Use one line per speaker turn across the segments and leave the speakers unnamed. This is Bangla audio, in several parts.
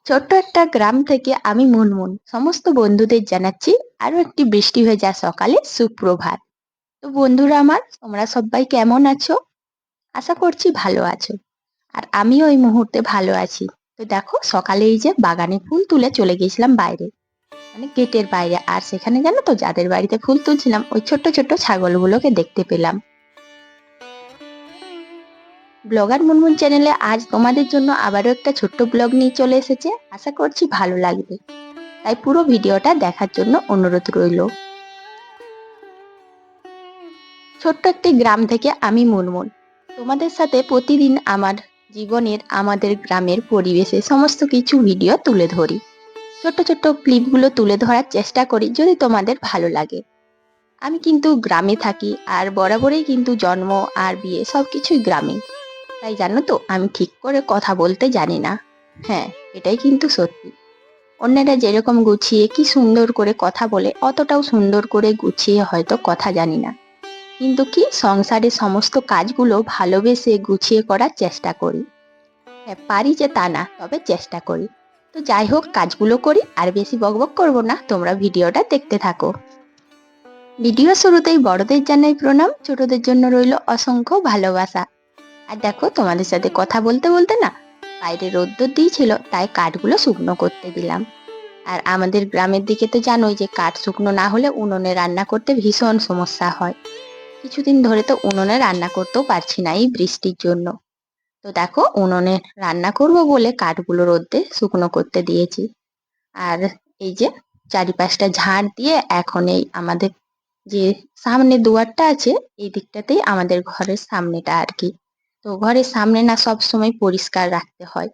ছোট্ট একটা গ্রাম থেকে আমি মুনমুন সমস্ত বন্ধুদের জানাচ্ছি আরো একটি বৃষ্টি ভেজা সকালে সুপ্রভাত। তো বন্ধুরা আমার, তোমরা সবাই কেমন আছো? আশা করছি ভালো আছো। আর আমিও এই মুহূর্তে ভালো আছি। তো দেখো, সকালে এই যে বাগানে ফুল তুলে চলে গেছিলাম বাইরে, মানে গেটের বাইরে। আর সেখানে জানো তো, যাদের বাড়িতে ফুল তুলছিলাম ওই ছোট্ট ছোট্ট ছাগলগুলোকে দেখতে পেলাম। ব্লগার মুনমুন চ্যানেলে আজ তোমাদের জন্য আবারও একটা ছোট্ট ব্লগ নিয়ে চলে এসেছে। আশা করছি ভালো লাগবে, তাই পুরো ভিডিওটা দেখার জন্য অনুরোধ রইল। ছোট্ট একটি গ্রাম থেকে আমি মুনমুন তোমাদের সাথে প্রতিদিন আমার জীবনের, আমাদের গ্রামের পরিবেশে সমস্ত কিছু ভিডিও তুলে ধরি। ছোট্ট ছোট্ট ক্লিপগুলো তুলে ধরার চেষ্টা করি, যদি তোমাদের ভালো লাগে। আমি কিন্তু গ্রামে থাকি, আর বরাবরই কিন্তু জন্ম আর বিয়ে সবকিছুই গ্রামে। তাই জানো তো, আমি ঠিক করে কথা বলতে জানি না। হ্যাঁ, এটাই কিন্তু সত্যি। অন্যেরা যেরকম গুছিয়ে কি সুন্দর করে কথা বলে, অতটাও সুন্দর করে গুছিয়ে হয়তো কথা জানি না। কিন্তু কি, সংসারের সমস্ত কাজগুলো ভালোবেসে গুছিয়ে করার চেষ্টা করি। হ্যাঁ, পারি যে তা না, তবে চেষ্টা করি। তো যাই হোক, কাজগুলো করি আর বেশি বকবক করব না, তোমরা ভিডিওটা দেখতে থাকো। ভিডিও শুরুতেই বড়দের জানাই প্রণাম, ছোটদের জন্য রইল অসংখ্য ভালোবাসা। আর দেখো, তোমাদের সাথে কথা বলতে বলতে না, বাইরে রোদ্দুর দিয়েছিল, তাই কাঠগুলো শুকনো করতে দিলাম। আর আমাদের গ্রামের দিকে তো জানোই যে কাঠ শুকনো না হলে উনুনে রান্না করতে ভীষণ সমস্যা হয়। কিছুদিন ধরে তো উনুনে রান্না করতেও পারছি না এই বৃষ্টির জন্য। তো দেখো, উনুনে রান্না করব বলে কাঠগুলো রোদে শুকনো করতে দিয়েছি। আর এই যে চারিপাশটা ঝাড় দিয়ে এখন এই আমাদের যে সামনে দুয়ারটা আছে, এই দিকটাতেই আমাদের ঘরের সামনেটা আর কি। তো ঘরের সামনে না সব সময় পরিষ্কার রাখতে হয়।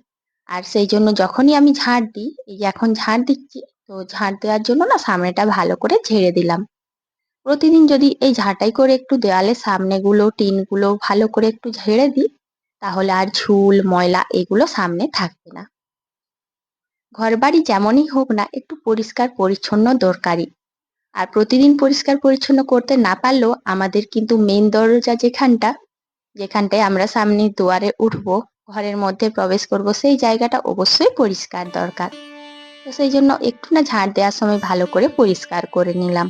আর সেই জন্য যখনই আমি ঝাড় দিই, এই যে এখন ঝাড় দিচ্ছি, তো ঝাড় দেওয়ার জন্য না সামনেটা ভালো করে ঝেড়ে দিলাম। প্রতিদিন যদি এই ঝাঁটাই করে একটু দেওয়ালের সামনেগুলো, টিনগুলো ভালো করে একটু ঝেড়ে দিই, তাহলে আর ঝুল ময়লা এগুলো সামনে থাকবে না। ঘরবাড়ি যেমনই হোক না, একটু পরিষ্কার পরিচ্ছন্ন দরকারি। আর প্রতিদিন পরিষ্কার পরিচ্ছন্ন করতে না পারলেও আমাদের কিন্তু মেন দরজা যেখানটায় আমরা সামনে দুয়ারে উঠবো, ঘরের মধ্যে প্রবেশ করব, সেই জায়গাটা অবশ্যই পরিষ্কার দরকার। তো সেই জন্য একটু না ঝাড় দেওয়ার সময় ভালো করে পরিষ্কার করে নিলাম।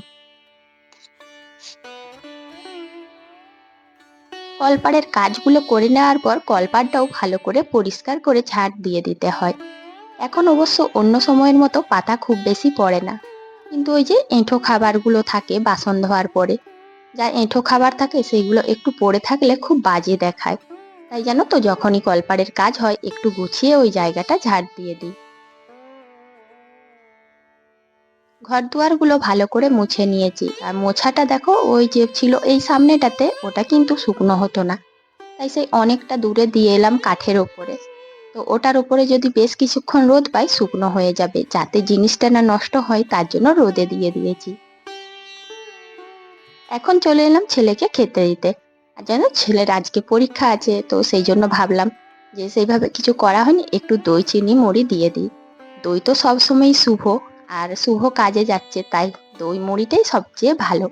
কলপাড়ের কাজগুলো করে নেওয়ার পর কলপাড়টাও ভালো করে পরিষ্কার করে ঝাড় দিয়ে দিতে হয়। এখন অবশ্য অন্য সময়ের মতো পাতা খুব বেশি পড়ে না, কিন্তু ওই যে এঁঠো খাবারগুলো থাকে বাসন ধোয়ার পরে, যা এঁঠো খাবার থাকে সেগুলো একটু পড়ে থাকলে খুব বাজে দেখায়। তাই জানো তো, যখনই কলপাড়ের কাজ হয় একটু গুছিয়ে ওই জায়গাটা ঝাড় দিয়ে দিই। ঘর দুয়ারগুলো ভালো করে মুছে নিয়েছি। আর মোছাটা দেখো, ওই যে ছিল এই সামনেটাতে, ওটা কিন্তু শুকনো হতো না, তাই সেই অনেকটা দূরে দিয়ে এলাম কাঠের ওপরে। তো ওটার উপরে যদি বেশ কিছুক্ষণ রোদ পাই, শুকনো হয়ে যাবে, যাতে জিনিসটা না নষ্ট হয় তার জন্য রোদে দিয়ে দিয়েছি। এখন চলে এলাম ছেলেকে খেতে দিতে। আর জানো, ছেলের আজকে পরীক্ষা আছে, তো সেই জন্য ভাবলাম যে সেইভাবে কিছু করা হয়নি, একটু দই চিনি মুড়ি দিয়ে দিই। দই তো সবসময় শুভ, আর শুভ কাজে যাচ্ছে, তাই দই মুড়িটাই সবচেয়ে ভালো।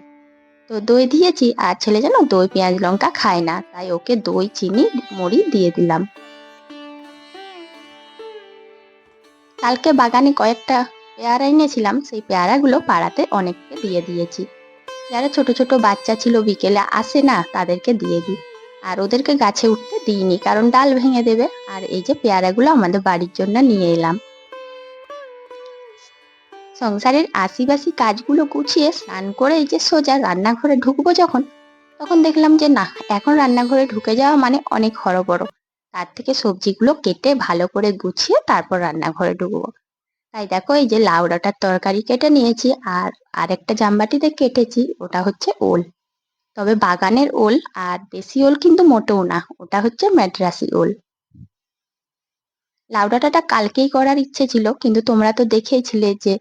তো দই দিয়েছি, আর ছেলে যেন দই পেঁয়াজ লঙ্কা খায় না, তাই ওকে দই চিনি মুড়ি দিয়ে দিলাম। কালকে বাগানে কয়েকটা পেয়ারা এনেছিলাম, সেই পেয়ারাগুলো পাড়াতে অনেককে দিয়ে দিয়েছি। যারা ছোট ছোট বাচ্চা ছিল, বিকেলে আসে না, তাদেরকে দিয়ে দিই। আর ওদেরকে গাছে উঠতে দিইনি, কারণ ডাল ভেঙে দেবে। আর এই যে পেয়ারাগুলো আমাদের বাড়ির জন্য নিয়ে এলাম। সংসারের আশিবাসি কাজগুলো গুছিয়ে স্নান করে এই যে সোজা রান্নাঘরে ঢুকবো যখন, তখন দেখলাম যে না, এখন রান্নাঘরে ঢুকে যাওয়া মানে অনেক হরবড়। তার থেকে সবজিগুলো কেটে ভালো করে গুছিয়ে তারপর রান্নাঘরে ঢুকবো। তাই দেখো, এই যে লাউ ডাঁটার তরকারি কেটে নিয়েছি, আর আরেকটা জামবাটিতে কেটেছি, ওটা হচ্ছে ওল। তবে বাগানের ওল, আর দেশি ওল কিন্তু মোটেও না, ওটা হচ্ছে ম্যাড্রাসি ওল। লাউ ডাঁটাটা কালকেই করার ইচ্ছে ছিল, কিন্তু তোমরা তো দেখেইছিলে যে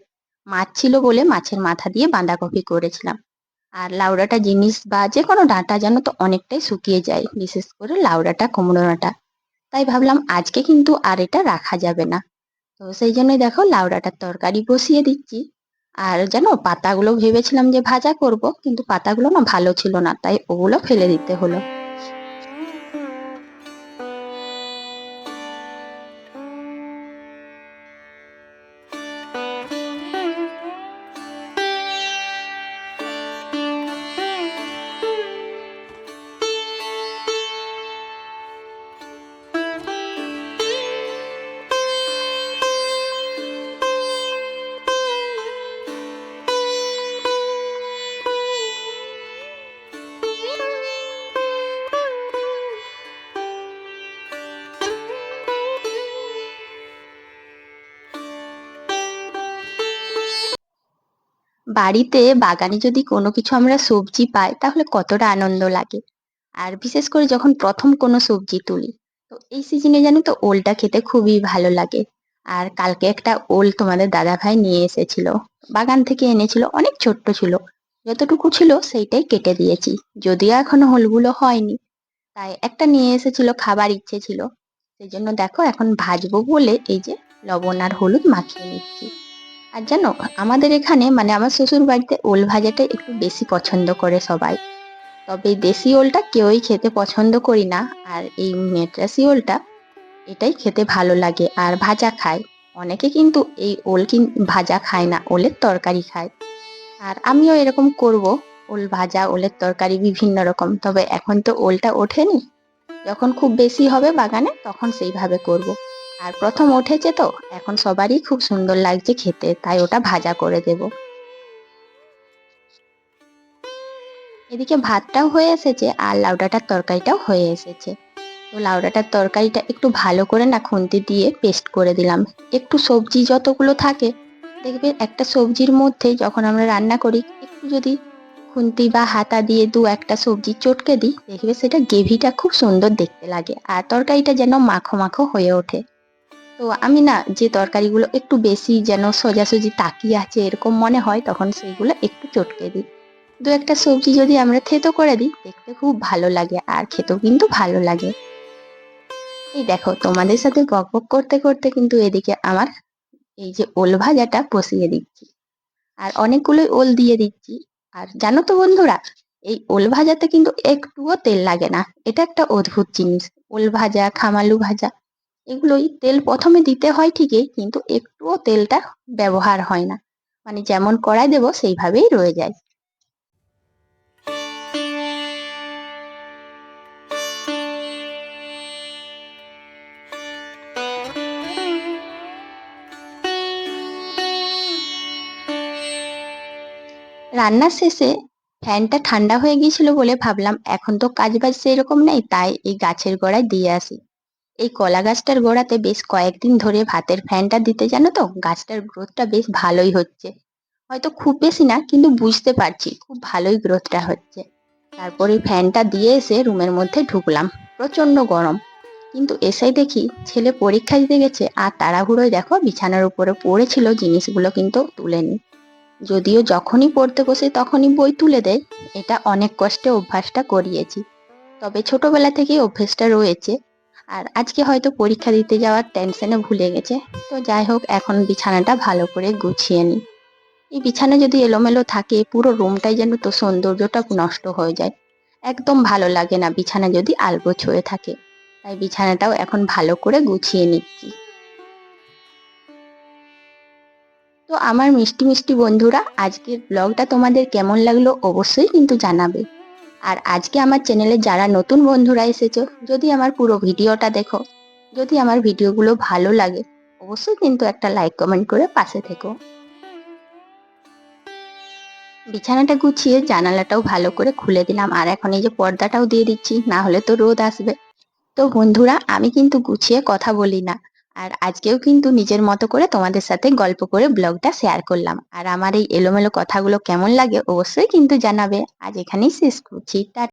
মাছ ছিল বলে মাছের মাথা দিয়ে বাঁধাকপি করেছিলাম। আর লাউ ডাঁটা জিনিস বা যে কোনো ডাঁটা জানো তো অনেকটাই শুকিয়ে যায়, বিশেষ করে লাউ ডাঁটা, কুমড়ো ডাঁটা। তাই ভাবলাম আজকে কিন্তু আর এটা রাখা যাবে না। তো সেই জন্যই দেখো, লাউ ডাঁটার তরকারি বসিয়ে দিচ্ছি। আর জানো, পাতাগুলো ভেবেছিলাম যে ভাজা করব, কিন্তু পাতাগুলো না ভালো ছিল না, তাই ওগুলো ফেলে দিতে হলো। বাড়িতে বাগানে যদি কোনো কিছু আমরা সবজি পাই তাহলে কতটা আনন্দ লাগে। আর বিশেষ করে যখন ১ম কোনো সবজি তুলি। তো এই সিজনে জানো তো ওলটা খেতে খুবই ভালো লাগে। আর কালকে একটা ওল তোমাদের দাদাভাই নিয়ে এসেছিল। বাগান থেকে এনেছিল, অনেক ছোট্ট ছিল। যতটুকু ছিল সেইটাই কেটে দিয়েছি। যদিও এখনো ওলগুলো হয়নি। তাই একটা নিয়ে এসেছিল, খাবার ইচ্ছে ছিল। সেজন্য দেখো এখন ভাজবো বলে এই যে লবণ আর হলুদ মাখিয়ে নিচ্ছি। আর জানো, আমাদের এখানে মানে আমার শ্বশুর বাড়িতে ওল ভাজাটা একটু বেশি পছন্দ করে সবাই। তবে দেশি ওলটা কেউই খেতে পছন্দ করি না। আর এই মেট্রাসি ওলটা এটাই খেতে ভালো লাগে আর ভাজা খায়। অনেকে কিন্তু এই ওল ভাজা খায় না, ওলের তরকারি খায়। আর আমিও এরকম করব, ওল ভাজা, ওলের তরকারি বিভিন্ন রকম। তবে এখন তো ওলটা ওঠেনি, যখন খুব বেশি হবে বাগানে তখন সেইভাবে করব। আর প্রথম উঠেছে তো এখন সবারই খুব সুন্দর লাগছে খেতে, তাই ওটা ভাজা করে দেব। এদিকে ভাতটাও হয়ে এসেছে আর লাউ ডাঁটার তরকারিটাও হয়ে এসেছে। তো লাউ ডাঁটার তরকারিটা একটু ভালো করে না খুন্তি দিয়ে পেস্ট করে দিলাম। একটু সবজি যতগুলো থাকে, দেখবে একটা সবজির মধ্যে যখন আমরা রান্না করি একটু যদি খুন্তি বা হাতা দিয়ে দু একটা সবজি চটকে দিই, দেখবে সেটা গ্রেভিটা খুব সুন্দর দেখতে লাগে আর তরকারিটা যেন মাখো মাখো হয়ে ওঠে। তো আমি না যে তরকারিগুলো একটু বেশি যেন সোজাসুজি তাকিয়ে আছে এরকম মনে হয়, তখন সেইগুলো একটু চটকে দিই। দু একটা সবজি যদি আমরা থেতো করে দিই দেখতে খুব ভালো লাগে আর খেতেও কিন্তু ভালো লাগে। এই দেখো তোমাদের সাথে বকবক করতে করতে কিন্তু এদিকে আমার এই যে ওল ভাজাটা বসিয়ে দিচ্ছি। আর অনেকগুলোই ওল দিয়ে দিচ্ছি। আর জানো তো বন্ধুরা, এই ওল ভাজাতে কিন্তু একটুও তেল লাগে না। এটা একটা অদ্ভুত জিনিস। ওল ভাজা, খামালু ভাজা, এগুলোই তেল প্রথমে দিতে হয় ঠিকই, কিন্তু একটুও তেলটা ব্যবহার হয় না। মানে যেমন কড়াই দেবো সেইভাবেই রয়ে যায়। রান্নার শেষে ফ্যানটা ঠান্ডা হয়ে গিয়েছিল বলে ভাবলাম এখন তো কাজবাজ সেরকম নেই, তাই এই গাছের গোড়ায় দিয়ে আসি। এই কলা গাছটার গোড়াতে বেশ কয়েকদিন ধরে ভাতের ফ্যানটা দিতে, জানো তো গাছটার গ্রোথটা বেশ ভালোই হচ্ছে। হয়তো খুব বেশি না, কিন্তু বুঝতে পারছি খুব ভালোই গ্রোথটা হচ্ছে। তারপরে ফ্যানটা দিয়ে এসে রুমের মধ্যে ঢুকলাম। প্রচন্ড গরম, কিন্তু এসে দেখি ছেলে পরীক্ষা দিতে গেছে আর তাড়াহুড়োয় দেখো বিছানার উপরে পড়েছিল জিনিসগুলো কিন্তু তুলেনি। যদিও যখনই পড়তে বসে তখনই বই তুলে দেয়, এটা অনেক কষ্টে অভ্যাসটা করিয়েছি। তবে ছোটবেলা থেকেই অভ্যেসটা রয়েছে। আর আজকে হয়তো পরীক্ষা দিতে যাওয়ার টেনশনে ভুলে গেছে। তো যাই হোক, এখন বিছানাটা ভালো করে গুছিয়ে নিই। এই বিছানা যদি এলোমেলো থাকে পুরো রুমটাই যেন তো সৌন্দর্যটা নষ্ট হয়ে যায়। একদম ভালো লাগে না বিছানা যদি আলগোছ হয়ে থাকে। তাই বিছানাটাও এখন ভালো করে গুছিয়ে নিচ্ছি। তো আমার মিষ্টি মিষ্টি বন্ধুরা, আজকের ব্লগটা তোমাদের কেমন লাগলো অবশ্যই কিন্তু জানাবে। আর আজকে আমার চ্যানেলে যারা নতুন বন্ধুরা এসেছো, যদি আমার পুরো ভিডিওটা দেখো, যদি আমার ভিডিওগুলো ভালো লাগে, অবশ্যই কিন্তু একটা লাইক কমেন্ট করে পাশে থেকো। বিছানাটা গুছিয়ে জানালাটাও ভালো করে খুলে দিলাম আর এখন এই যে পর্দাটাও দিয়ে দিচ্ছি, না হলে তো রোদ আসবে। তো বন্ধুরা, আমি কিন্তু গুছিয়ে কথা বলি না। আর আজকেও কিন্তু নিজের মতো করে তোমাদের সাথে গল্প করে ব্লগটা শেয়ার করলাম। আর আমার এই এলোমেলো কথাগুলো কেমন লাগে অবশ্যই কিন্তু জানাবে। আজ এখানেই শেষ করছি।